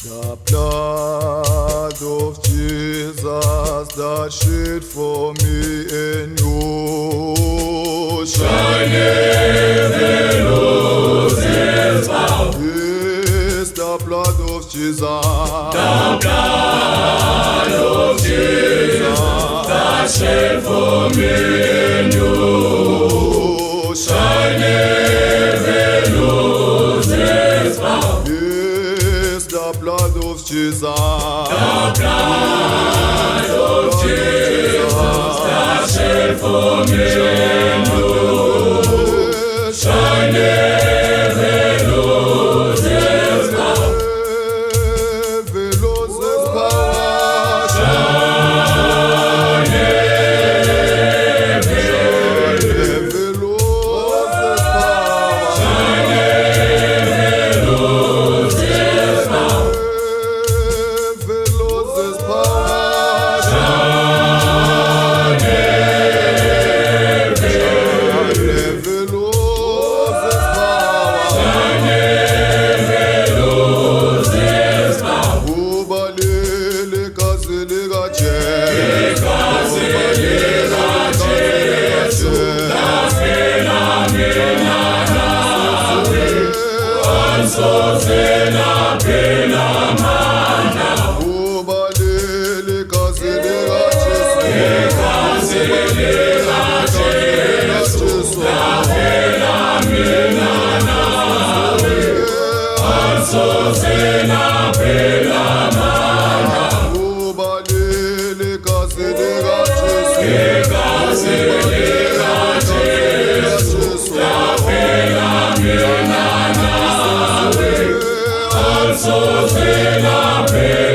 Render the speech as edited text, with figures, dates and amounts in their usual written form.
The blood of Jesus that shed for me and you shall never lose its power. Yes, the blood of Jesus. The blood of Jesus that shed for me and you shall never lose its power. Yes, the blood of Jesus. The blood of Jesus that shed for me and you shall never lose its power. Never lose its power. Shall never lose its power. Shall never lose its power. Never lose its power. Shall never lose its power. Shall never lose its power. Ubalele kazele gache. Kazele gache. Nasela mina nawe. Ansozela pela mana. Ubalele kazele gache. Kazele gache. Nasela mina nawe. Ansozela pela mana. Ubalele kazele gache. Kazele gache. Nasela mina nawe. Ansozela pela